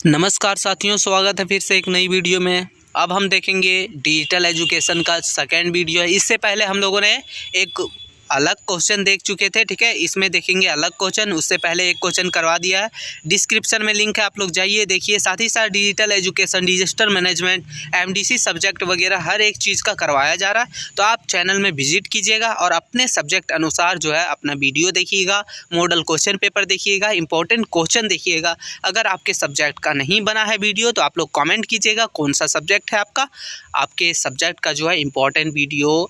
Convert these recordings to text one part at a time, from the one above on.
नमस्कार साथियों, स्वागत है फिर से एक नई वीडियो में। अब हम देखेंगे डिजिटल एजुकेशन का सेकंड वीडियो है। इससे पहले हम लोगों ने एक अलग क्वेश्चन देख चुके थे, ठीक है। इसमें देखेंगे अलग क्वेश्चन। उससे पहले एक क्वेश्चन करवा दिया है, डिस्क्रिप्शन में लिंक है, आप लोग जाइए देखिए। साथ ही साथ digital education, disaster management, MDC subject वगैरह हर एक चीज़ का करवाया जा रहा है। तो आप चैनल में विजिट कीजिएगा और अपने सब्जेक्ट अनुसार जो है अपना वीडियो देखिएगा, मॉडल क्वेश्चन पेपर देखिएगा, इंपॉर्टेंट क्वेश्चन देखिएगा। अगर आपके सब्जेक्ट का नहीं बना है वीडियो तो आप लोग कमेंट कीजिएगा कौन सा सब्जेक्ट है आपका। आपके सब्जेक्ट का जो है important video,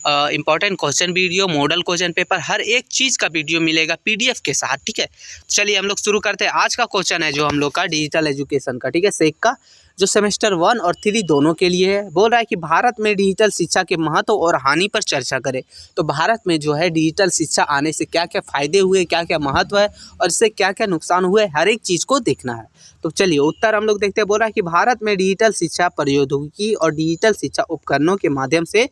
important question video, model question paper, हर एक चीज़ का वीडियो मिलेगा पीडीएफ के साथ, ठीक है। चलिए हम लोग शुरू करते हैं। आज का क्वेश्चन है जो हम लोग का डिजिटल एजुकेशन का, ठीक है, सेक का, जो सेमेस्टर 1 और 3 दोनों के लिए है। बोल रहा है कि भारत में डिजिटल शिक्षा के महत्व और हानि पर चर्चा करें। तो भारत में जो है डिजिटल शिक्षा आने से क्या क्या फ़ायदे हुए, क्या क्या महत्व है और इससे क्या क्या नुकसान हुए, हर एक चीज़ को देखना है। तो चलिए उत्तर हम लोग देखते हैं। बोल रहा है कि भारत में डिजिटल शिक्षा प्रौद्योगिकी और डिजिटल शिक्षा उपकरणों के माध्यम से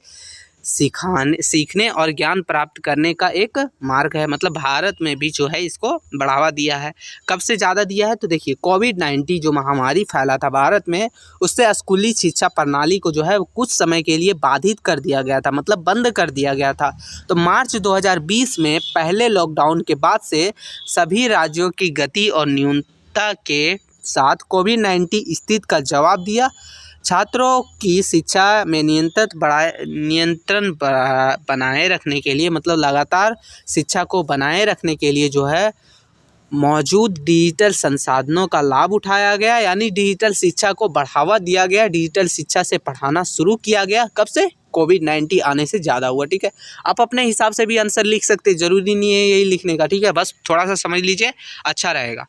सीखने और ज्ञान प्राप्त करने का एक मार्ग है। मतलब भारत में भी जो है इसको बढ़ावा दिया है। कब से ज़्यादा दिया है तो देखिए, कोविड-19 जो महामारी फैला था भारत में, उससे स्कूली शिक्षा प्रणाली को जो है कुछ समय के लिए बाधित कर दिया गया था, मतलब बंद कर दिया गया था। तो मार्च 2020 में पहले लॉकडाउन के बाद से सभी राज्यों की गति और न्यूनता के साथ कोविड-19 स्थिति का जवाब दिया। छात्रों की शिक्षा में नियंत्रण बनाए रखने के लिए, मतलब लगातार शिक्षा को बनाए रखने के लिए जो है मौजूद डिजिटल संसाधनों का लाभ उठाया गया, यानी डिजिटल शिक्षा को बढ़ावा दिया गया। डिजिटल शिक्षा से पढ़ाना शुरू किया गया। कब से? कोविड-19 आने से ज़्यादा हुआ, ठीक है। आप अपने हिसाब से भी आंसर लिख सकते हैं, ज़रूरी नहीं है यही लिखने का, ठीक है। बस थोड़ा सा समझ लीजिए, अच्छा रहेगा।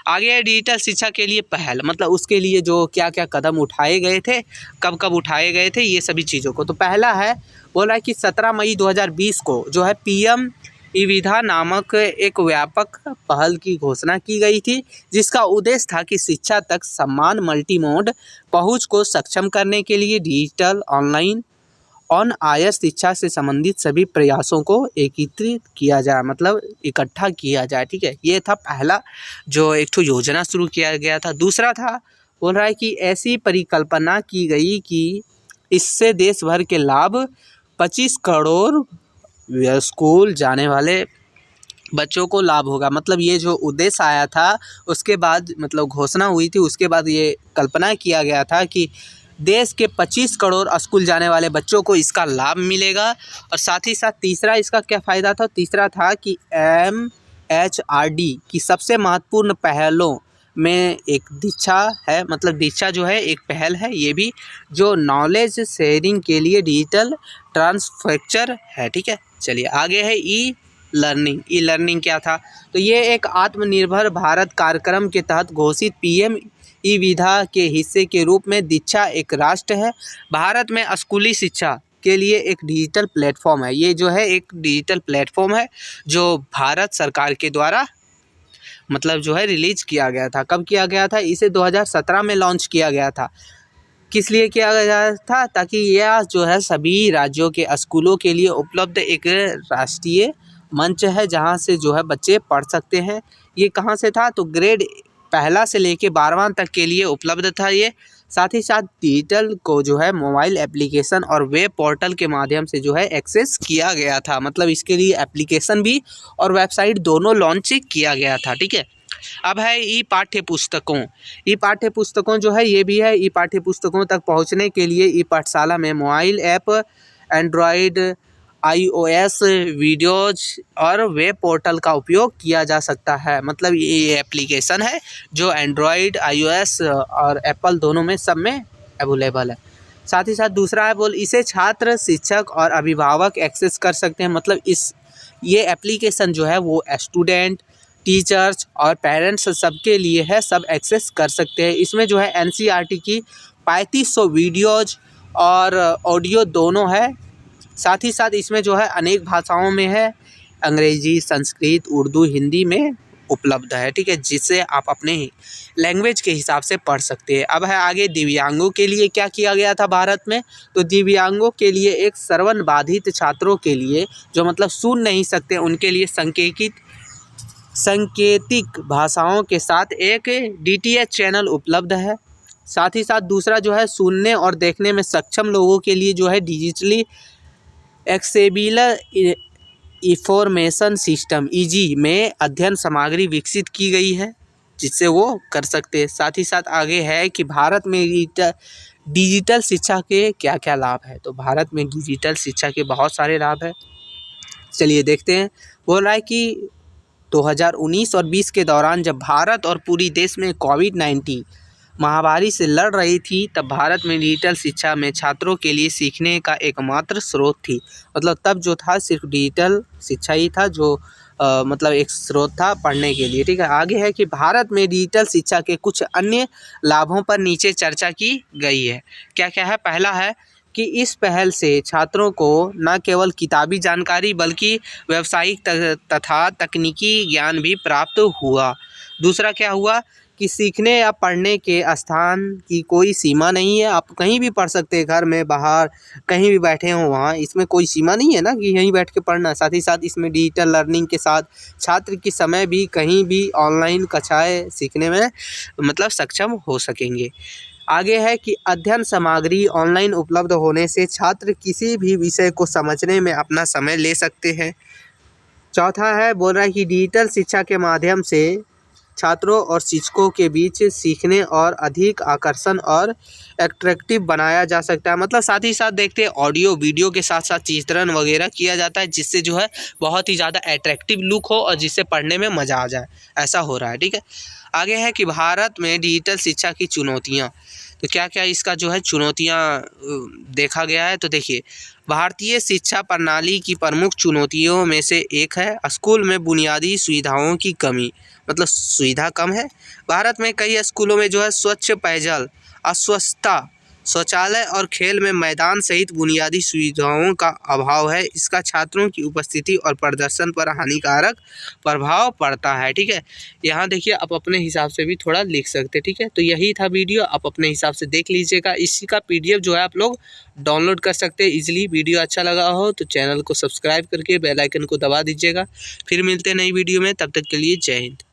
आगे है डिजिटल शिक्षा के लिए पहल, मतलब उसके लिए जो क्या क्या कदम उठाए गए थे, कब कब उठाए गए थे, ये सभी चीज़ों को। तो पहला है, बोल रहा है कि 17 मई 2020 को जो है पीएम ई-विधा नामक एक व्यापक पहल की घोषणा की गई थी, जिसका उद्देश्य था कि शिक्षा तक समान मल्टीमोड पहुंच को सक्षम करने के लिए डिजिटल, ऑनलाइन, ऑन आयर शिक्षा से संबंधित सभी प्रयासों को एकीकृत किया जाए, मतलब इकट्ठा किया जाए, ठीक है। ये था पहला जो एक ठो योजना शुरू किया गया था। दूसरा था, बोल रहा है कि ऐसी परिकल्पना की गई कि इससे देश भर के लाभ 25 करोड़ स्कूल जाने वाले बच्चों को लाभ होगा। मतलब ये जो उद्देश्य आया था उसके बाद, मतलब घोषणा हुई थी, उसके बाद ये कल्पना किया गया था कि देश के 25 करोड़ स्कूल जाने वाले बच्चों को इसका लाभ मिलेगा। और साथ ही साथ तीसरा इसका क्या फ़ायदा था? तीसरा था कि MHRD की सबसे महत्वपूर्ण पहलों में एक दीक्षा है, मतलब दीक्षा जो है एक पहल है, ये भी, जो नॉलेज शेयरिंग के लिए डिजिटल ट्रांसफर है, ठीक है। चलिए आगे है ई लर्निंग क्या था? तो ये एक आत्मनिर्भर भारत कार्यक्रम के तहत घोषित पीएम ई-विधा के हिस्से के रूप में दीक्षा एक राष्ट्र है। भारत में स्कूली शिक्षा के लिए एक डिजिटल प्लेटफॉर्म है। ये जो है एक डिजिटल प्लेटफॉर्म है जो भारत सरकार के द्वारा मतलब जो है रिलीज किया गया था। कब किया गया था? इसे 2017 में लॉन्च किया गया था। किस लिए किया गया था? ताकि यह जो है सभी राज्यों के स्कूलों के लिए उपलब्ध एक राष्ट्रीय मंच है, जहां से जो है बच्चे पढ़ सकते हैं। ये कहां से था? तो ग्रेड पहला से लेके 12वां तक के लिए उपलब्ध था ये। साथ ही साथ डिजिटल को जो है मोबाइल एप्लीकेशन और वेब पोर्टल के माध्यम से जो है एक्सेस किया गया था। मतलब इसके लिए एप्लीकेशन भी और वेबसाइट दोनों लॉन्च किया गया था, ठीक है। अब है ई पाठ्य पुस्तकों। ई पाठ्य पुस्तकों जो है ये भी है। ई पाठ्य पुस्तकों तक पहुंचने के लिए ई पाठशाला में mobile app, Android, iOS videos और वेब पोर्टल का उपयोग किया जा सकता है। मतलब ये एप्लीकेशन है जो एंड्रॉयड, iOS और एप्पल दोनों में, सब में अवेलेबल है। साथ ही साथ दूसरा है, बोल इसे छात्र, शिक्षक और अभिभावक एक्सेस कर सकते हैं। मतलब ये एप्लीकेशन जो है वो स्टूडेंट, टीचर्स और पेरेंट्स सबके लिए है, सब एक्सेस कर सकते हैं। इसमें जो है NCERT की 3500 वीडियोज और ऑडियो दोनों है। साथ ही साथ इसमें जो है अनेक भाषाओं में है, अंग्रेजी, संस्कृत, उर्दू, हिंदी में उपलब्ध है, ठीक है, जिससे आप अपने लैंग्वेज के हिसाब से पढ़ सकते हैं। अब है आगे दिव्यांगों के लिए क्या किया गया था भारत में? तो दिव्यांगों के लिए एक श्रवण बाधित छात्रों के लिए, जो मतलब सुन नहीं सकते, उनके लिए सांकेतिक सांकेतिक भाषाओं के साथ एक DTH चैनल उपलब्ध है। साथ ही साथ दूसरा जो है सुनने और देखने में सक्षम लोगों के लिए जो है digitally accessible information system EG में अध्ययन सामग्री विकसित की गई है जिससे वो कर सकते हैं। साथ ही साथ आगे है कि भारत में डिजिटल शिक्षा के क्या क्या लाभ है। तो भारत में डिजिटल शिक्षा के बहुत सारे लाभ हैं, चलिए देखते हैं। बोल रहा है कि 2019 और 20 के दौरान जब भारत और पूरी देश में कोविड-19 महामारी से लड़ रही थी, तब भारत में डिजिटल शिक्षा में छात्रों के लिए सीखने का एकमात्र स्रोत थी। मतलब तब जो था सिर्फ डिजिटल शिक्षा ही था जो मतलब एक स्रोत था पढ़ने के लिए, ठीक है। आगे है कि भारत में डिजिटल शिक्षा के कुछ अन्य लाभों पर नीचे चर्चा की गई है। क्या क्या है? पहला है कि इस पहल से छात्रों को न केवल किताबी जानकारी बल्कि व्यावसायिक तथा तकनीकी ज्ञान भी प्राप्त हुआ। दूसरा क्या हुआ कि सीखने या पढ़ने के स्थान की कोई सीमा नहीं है। आप कहीं भी पढ़ सकते हैं, घर में, बाहर, कहीं भी बैठे हों वहाँ, इसमें कोई सीमा नहीं है ना कि यहीं बैठ के पढ़ना। साथ ही साथ इसमें डिजिटल लर्निंग के साथ छात्र की समय भी कहीं भी ऑनलाइन कक्षाएँ सीखने में मतलब सक्षम हो सकेंगे। आगे है कि अध्ययन सामग्री ऑनलाइन उपलब्ध होने से छात्र किसी भी विषय को समझने में अपना समय ले सकते हैं। चौथा है, बोल रहा है कि डिजिटल शिक्षा के माध्यम से छात्रों और शिक्षकों के बीच सीखने और अधिक आकर्षण और एट्रैक्टिव बनाया जा सकता है। मतलब साथ ही साथ देखते हैं ऑडियो वीडियो के साथ साथ चित्रण वगैरह किया जाता है जिससे जो है बहुत ही ज़्यादा एट्रैक्टिव लुक हो और जिससे पढ़ने में मज़ा आ जाए, ऐसा हो रहा है, ठीक है। आगे है कि भारत में डिजिटल शिक्षा की चुनौतियाँ। तो क्या क्या इसका जो है चुनौतियाँ देखा गया है। तो देखिए, भारतीय शिक्षा प्रणाली की प्रमुख चुनौतियों में से एक है स्कूल में बुनियादी सुविधाओं की कमी। मतलब सुविधा कम है। भारत में कई स्कूलों में जो है स्वच्छ पेयजल, अस्वच्छता, शौचालय और खेल में मैदान सहित बुनियादी सुविधाओं का अभाव है। इसका छात्रों की उपस्थिति और प्रदर्शन पर हानिकारक प्रभाव पड़ता है, ठीक है। यहाँ देखिए आप अपने हिसाब से भी थोड़ा लिख सकते हैं, ठीक है। तो यही था वीडियो, आप अपने हिसाब से देख लीजिएगा। इसी का PDF जो है आप लोग डाउनलोड कर सकते हैं इजीली। वीडियो अच्छा लगा हो तो चैनल को सब्सक्राइब करके बेल आइकन को दबा दीजिएगा। फिर मिलते हैं नई वीडियो में, तब तक के लिए जय हिंद।